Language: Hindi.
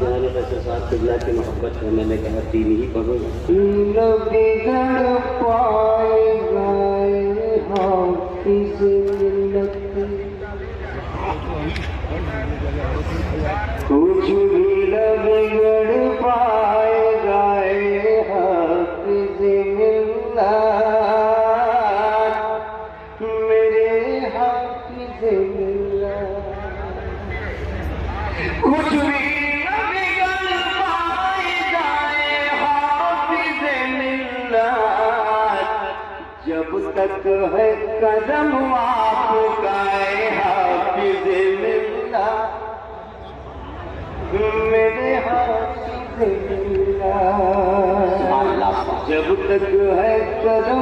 जनाब फैसल साहब किबला की मोहब्बत है, मैंने कहा तीन ही पढ़ूंगा। बिगड़ पाएगा हाफिज़ मिल्लत, कुछ भी न बिगड़ पाएगा हाफिज़ मिल्लत, मेरे हाफिज़ मिल्लत। कुछ भी न बिगड़ पाएगा हाफिज़ मिल्लत, जब तक है कदम आपका हाफिज़ मिल्लत, मेरे हाफिज़ मिल्लत। जब तक है कदम